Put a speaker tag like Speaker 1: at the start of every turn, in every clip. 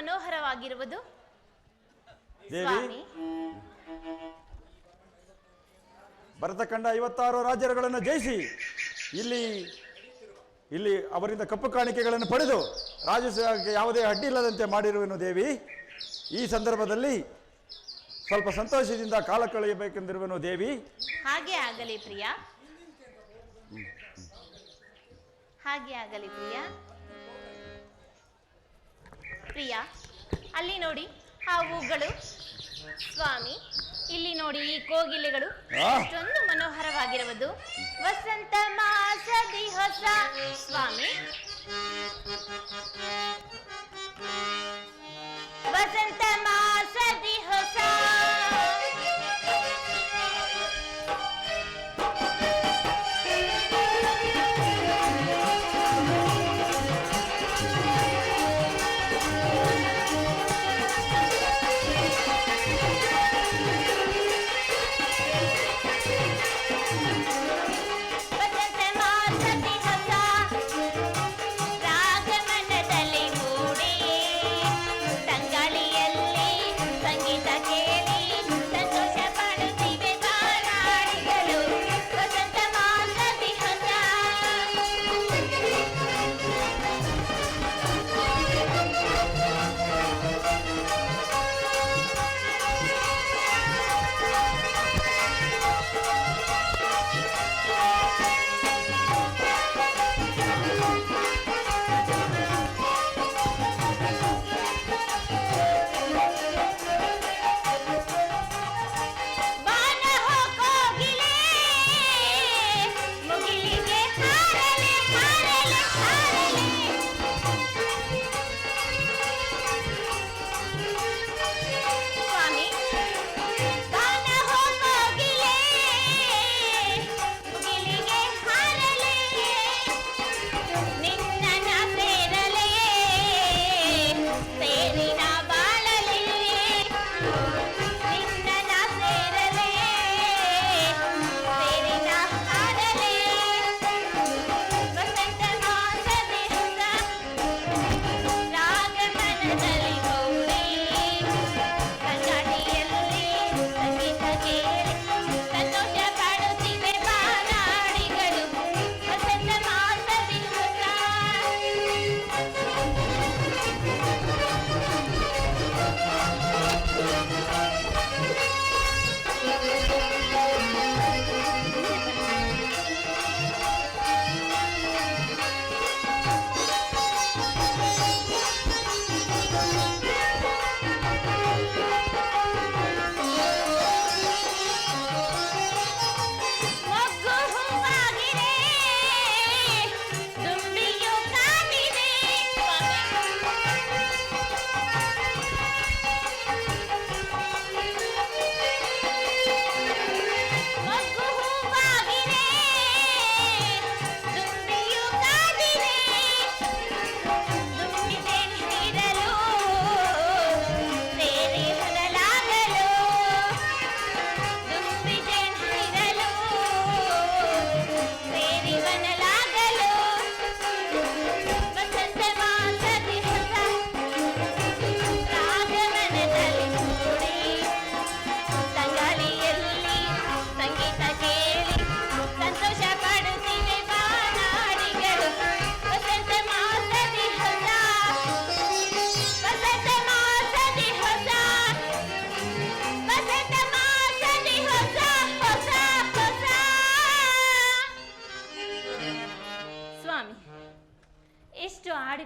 Speaker 1: ಮನೋಹರವಾಗಿರುವುದು.
Speaker 2: ದೇವಿ, ಭರತಖಂಡ 56 ರಾಜ್ಯಗಳನ್ನು ಜಯಿಸಿ ಇಲ್ಲಿ ಅವರಿಂದ ಕಪ್ಪು ಕಾಣಿಕೆಗಳನ್ನು ಪಡೆದು ರಾಜಸೇವೆಗೆ ಯಾವುದೇ ಅಡ್ಡಿ ಇಲ್ಲದಂತೆ ಮಾಡಿರುವೆನು ದೇವಿ. ಈ ಸಂದರ್ಭದಲ್ಲಿ ಸ್ವಲ್ಪ ಸಂತೋಷದಿಂದ ಕಾಲ ಕಳೆಯಬೇಕೆಂದಿರುವೆನು ದೇವಿ.
Speaker 1: ಹಾಗೆ ಆಗಲಿ ಪ್ರಿಯ, ಹಾಗೆ ಆಗಲಿ ಪ್ರಿಯ. ಪ್ರಿಯ, ಅಲ್ಲಿ ನೋಡಿ ಆ ಹೂಗಳು. ಸ್ವಾಮಿ, ಇಲ್ಲಿ ನೋಡಿ ಈ ಕೋಗಿಲೆಗಳು ಎಷ್ಟೊಂದು ಮನೋಹರವಾಗಿರುವುದು. ವಸಂತ ಮಾಸದಿ ಹೊಸ ಸ್ವಾಮಿ, ವಸಂತ ಮಾಸದಿ ಹೊಸ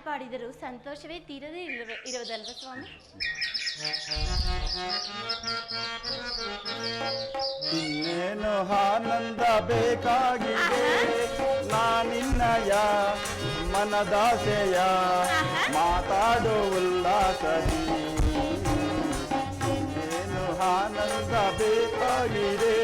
Speaker 3: ಪಾಡಿದರೂ ಸಂತೋಷವೇ ತೀರದೇ ಇರುವುದಲ್ವ ಸ್ವಾಮಿ?
Speaker 2: ಇನ್ನೇನು ಆನಂದ ಬೇಕಾಗಿದೆ ನಾನಿನ್ನಯ ಮನದಾಸೆಯ ಮಾತಾಡೋ ಉಲ್ಲಾಸದಿ. ಇನ್ನೇನು ಆನಂದ ಬೇಕಾಗಿದೆ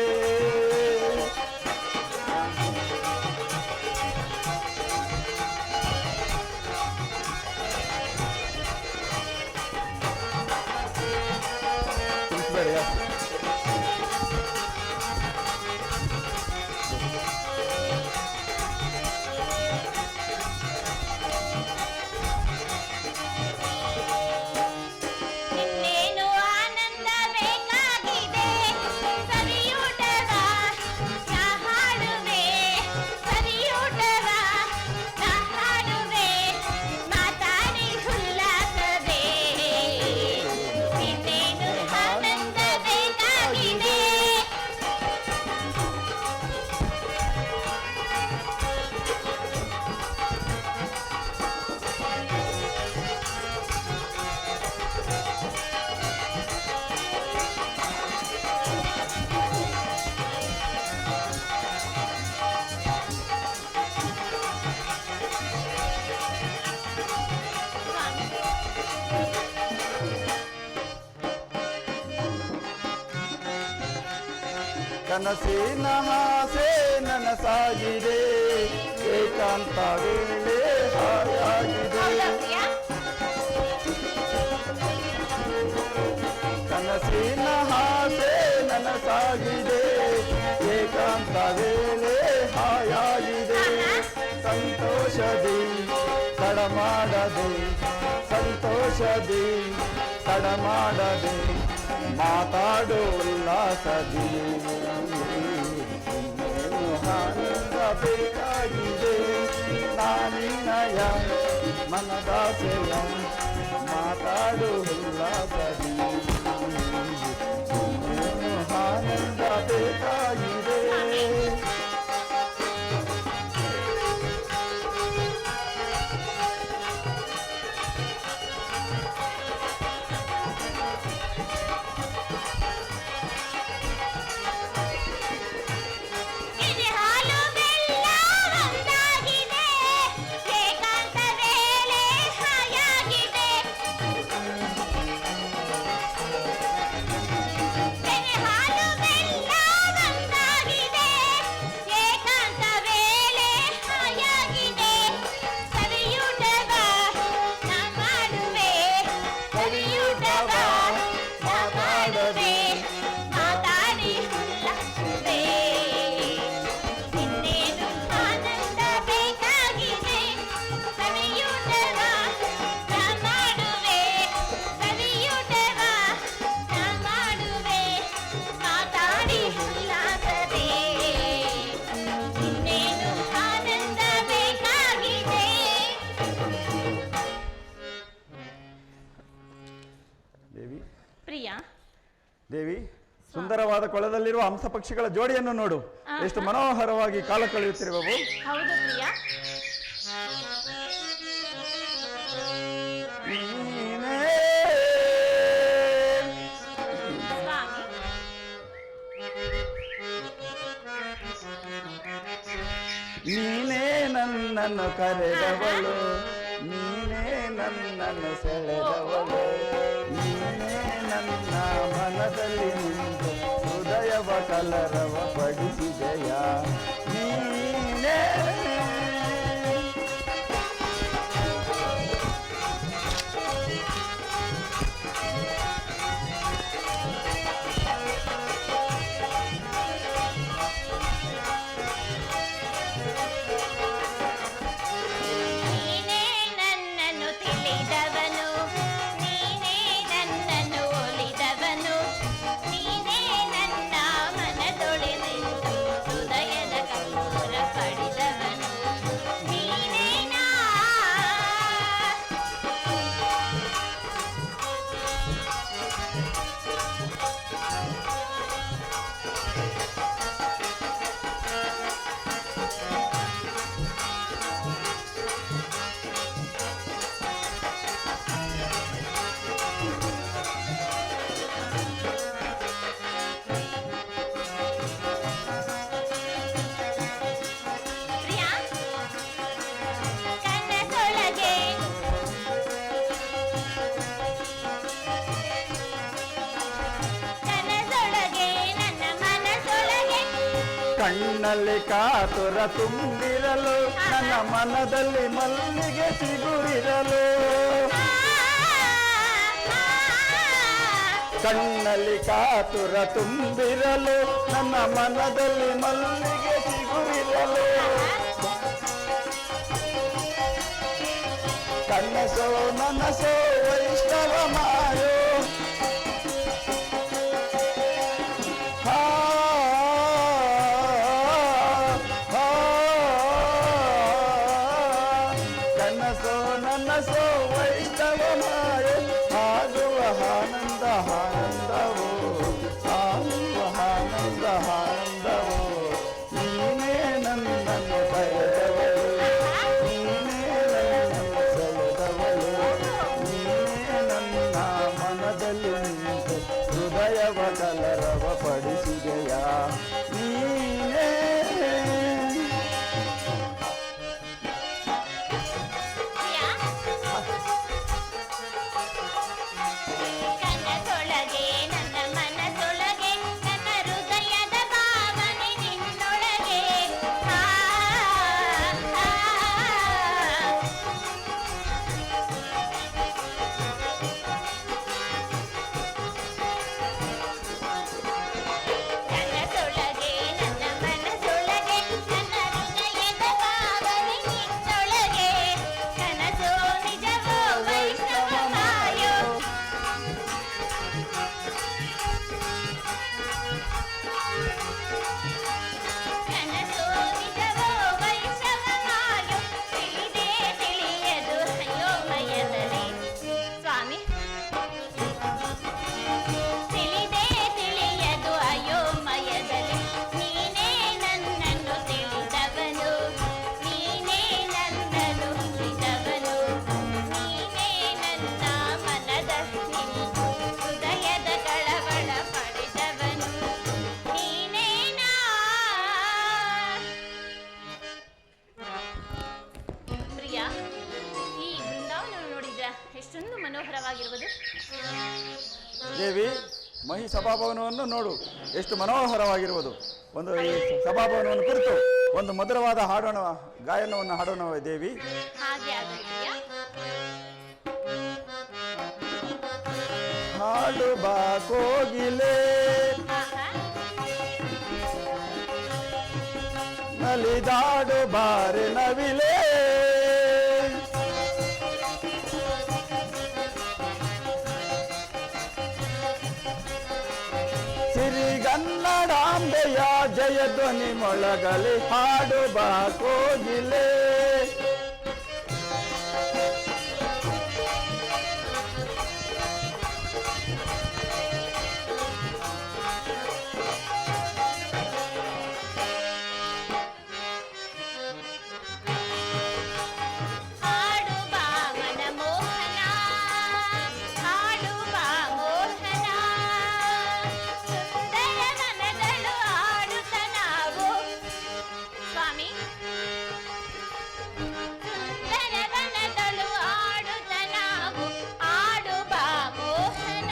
Speaker 2: ಕನಸಿನ ಆಸೆ ನನಸಾಗಿದೆ, ಏಕಾಂತ ವೇಳೆ ಹಾಯಾಗಿದೆ.
Speaker 1: ಹೌದಾ ಪ್ರಿಯ?
Speaker 2: ಕನಸಿನ ಆಸೆ ನನಸಾಗಿದೆ, ಏಕಾಂತ ವೇಳೆ ಹಾಯಾಗಿದೆ. ಸಂತೋಷದಿ ತಡಮಾಡದೆ, ಸಂತೋಷದಿ ತಡಮಾಡದೆ, ಮಾತಾಡು ಉಲ್ಲಾಸದಿ. ಆನಂದ ಬೇಕಾಗಿದೆ ನಾನಿನಯ ಮನದಾಸೆಯ, ಮಾತಾಡು ಉಲ್ಲಾಸದಿ. ಆನಂದ ಬೇಕಾಗಿದೆ.
Speaker 1: ಎದೆ ಹಾಲು ಬೆಲ್ಲ ಒಂದಾಗಿದೆ, ಏಕಾಂತ ವೇಳೆ ಹಾಯಾಗಿದೆ. ಎದೆ ಹಾಲು ಬೆಲ್ಲ ಒಂದಾಗಿದೆ, ಏಕಾಂತ ವೇಳೆ ಹಾಯಾಗಿದೆ. ಸವಿಯೂಟವ ನಾ ಮಾಡುವೆ, ಸವಿಯೂಟವ ನಾ ಮಾಡುವೆ, ಮಾತಾಡಿ ಉಲ್ಲಾಸುವೆ. ಇನ್ನೇನು ಆನಂದ ಬೇಕಾಗಿದೆ, ಸವಿಯೂಟವ ನಾ ಮಾಡುವೆ, ಸವಿಯೂಟವ ನಾ ಮಾಡುವೆ, ಮಾತಾಡಿ ಉಲ್ಲಾಸವೇ. ಇನ್ನೇನು ಆನಂದ ಬೇಕಾಗಿದೆ.
Speaker 2: ದೇವಿ,
Speaker 3: ಪ್ರಿಯ,
Speaker 2: ದೇವಿ, ಸುಂದರವಾದ ಕೊಳದಲ್ಲಿರುವ ಹಂಸ ಪಕ್ಷಿಗಳ ಜೋಡಿಯನ್ನು ನೋಡು, ಎಷ್ಟು ಮನೋಹರವಾಗಿ ಕಾಲ ಕಳೆಯುತ್ತಿರುವವು.
Speaker 3: ಹೌದು ಪ್ರಿಯ.
Speaker 2: ನೀನೇ
Speaker 3: ಸ್ವಾಮಿ,
Speaker 2: ನೀನೇ ನನ್ನನ್ನು ಕರೆದವಳು, ನೀನೇ ನನ್ನನ್ನು ಸೆಳೆದವಳು, ನೀನೇ ನನ್ನ ಮನದಲ್ಲಿ ನಿಂತು ಹೃದಯವ ಕಲರವ ಪಡಿಸಿದೆಯ. ನೀನೇ
Speaker 1: ನೀನೇ ನನ್ನನ್ನು ತಿಳಿದವನು, ನೀನೇ ನನ್ನನ್ನು ಒಲಿದವನು, ನೀನೇ ನನ್ನ ಮನದೊಳೆದೆಂದು ಹೃದಯದ ಕಣ್ಣೂರ ಪಡೆದವನು. ನೀನೇ ನಾ ಪ್ರಿಯ, ಕನಸೊಳಗೆ ಕನಸೊಳಗೆ ನನ್ನ ಮನಸೊಳಗೆ
Speaker 2: ಕಣ್ಣಲ್ಲಿ ಕಾತುರ ತುಂಬಿರಲು, ನನ್ನ ಮನದಲ್ಲಿ ಮಲ್ಲಿಗೆ ಸಿಗುವಿರಲು. ಕಣ್ಣಲ್ಲಿ ಕಾತುರ ತುಂಬಿರಲು, ನನ್ನ ಮನದಲ್ಲಿ ಮಲ್ಲಿಗೆ ಸಿಗುವಿರಲು. ಕನಸೋ ನನಸೋ ವೈಷ್ಣವ ಮಾಯೋ, ಹಾ ಹಾ. ಕನಸೋ ನನಸೋ ವೈಷ್ಣವ ಮಾಯೋ, ಆಗುವ ಆನಂದ ಆನಂದವೋ, ಆಗುವ ಆನಂದ ಆನಂದವೋ. ನೀನೇ ನನ್ನನ್ನು ಕರೆದವಳು, ನೀನೇ ನನ್ನನ್ನು ಸೆಳೆದವಳು, ನೀನೇ ನನ್ನ ಮನದಲ್ಲಿ ನಿಂತು ಹೃದಯವ ಕಲರವ ಪಡಿಸಿದೆಯ. ನೀನೇ
Speaker 1: ಪ್ರಿಯ, ಕನಸೊಳಗೆ ನನ್ನ ಮನಸೊಳಗೆ ನನ್ನ ಹೃದಯದ ಭಾವ
Speaker 2: ದೇವಿ, ಮಹಿ ಸಭಾಭವನವನ್ನು ನೋಡು, ಎಷ್ಟು ಮನೋಹರವಾಗಿರುವುದು. ಒಂದು ಈ ಸಭಾಭವನವನ್ನು ಕುರಿತು ಒಂದು ಮಧುರವಾದ ಗಾಯನವನ್ನು ಹಾಡೋಣ ದೇವಿ.
Speaker 1: ಹಾಗೆ ಆಗಲಿ ಪ್ರಿಯ.
Speaker 2: ಹಾಡು ಬಾ ಕೋಗಿಲೆ,
Speaker 1: ಆಹಾ.
Speaker 2: ನಲಿದಾಡು ಬಾರೆ ನವಿಲೆ, ಸಿರಿಗನ್ನಡಾಂಬೆಯ ಜಯ ಧ್ವನಿ ಮೊಳಗಲಿ, ಹಾಡು ಬಾ ಕೋಗಿಲೆ.
Speaker 1: ಹಾಡು ಬಾ ಮನಮೋಹನ, ಹಾಡು ಬಾ ಮೋಹನ, ಸುಂದರ ವನಗಳು ಆಡುತ್ತ ನಾವು. ಸ್ವಾಮಿ, ಸುಂದರ ವನಗಳು ಆಡುತ್ತ ನಾವು, ಆಡು ಬಾ ಮೋಹನ.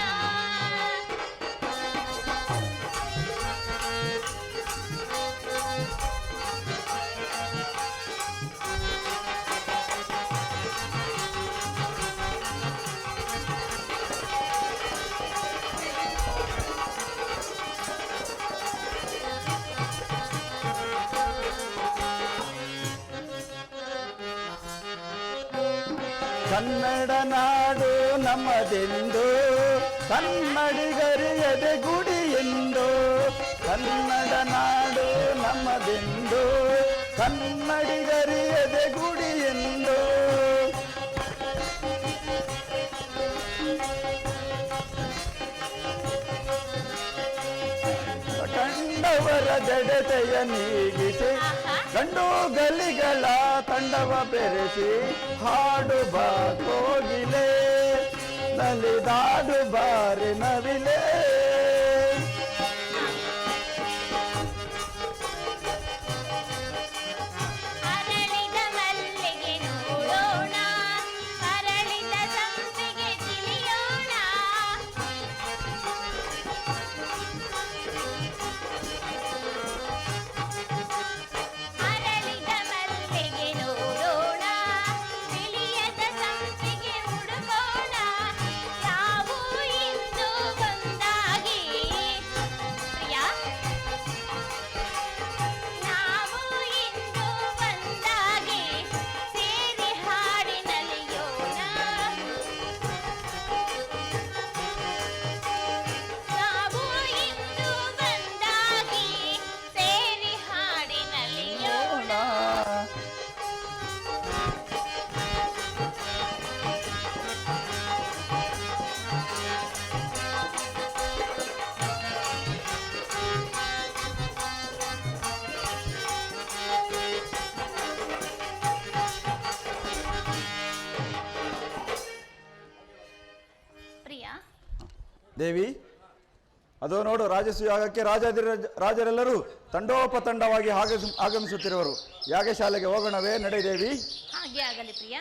Speaker 2: ಕನ್ನಡ ನಾಡು ನಮ್ಮದೆಂದು, ಕನ್ನಡಿಗರಿಯದೆ ಗುಡಿ ಎಂದು. ಕನ್ನಡ ನಾಡು ನಮ್ಮದೆಂದು, ಕನ್ನಡಿಗರಿಯದೆ ಗುಡಿ ಎಂದು. ಕಂಡವರ ಜಡತೆಯ ನೀಗಿಸಿ, ಗಂಡು ಗಲಿಗಳ ತಂಡವ ಬೆರೆಸಿ, ಹಾಡು ಬಾ ಕೋಗಿಲೆ, ನಲಿದಾಡು ಬಾರಿ ನವಿಲೆ.
Speaker 1: ಅರಳಿದ ಮಲ್ಲಿಗೆ ನೋಡೋಣ, ಅರಳಿದ ಸಂಪಿಗೆ ತಿಳಿಯೋಣ. ಅರಳಿದ ಮಲ್ಲಿಗೆ ನೋಡೋಣ, ತಿಳಿಯದ ಸಂಪಿಗೆ ಹುಡುಕೋಣ. ನಾವು ಇಂದು ಒಂದಾಗಿ ಪ್ರಿಯ, ನಾವು ಇಂದು ಒಂದಾಗಿ ಸೇರಿ ಹಾಡಿ ನಲಿಯೋಣ. ನಾವು ಇಂದು ಒಂದಾಗಿ ಸೇರಿ ಹಾಡಿ ನಲಿಯೋಣ. ಪ್ರಿಯ,
Speaker 2: ದೇವಿ, ಅದು ನೋಡು, ರಾಜಸೂಯಾಗಕ್ಕೆ ರಾಜರೆಲ್ಲರೂ ತಂಡೋಪತಂಡವಾಗಿ ಆಗಮಿಸುತ್ತಿರುವರು. ಯಾಗಶಾಲೆಗೆ ಹೋಗೋಣವೇ? ನಡೆ ದೇವಿ.
Speaker 1: ಹಾಗೆ ಆಗಲಿ ಪ್ರಿಯ.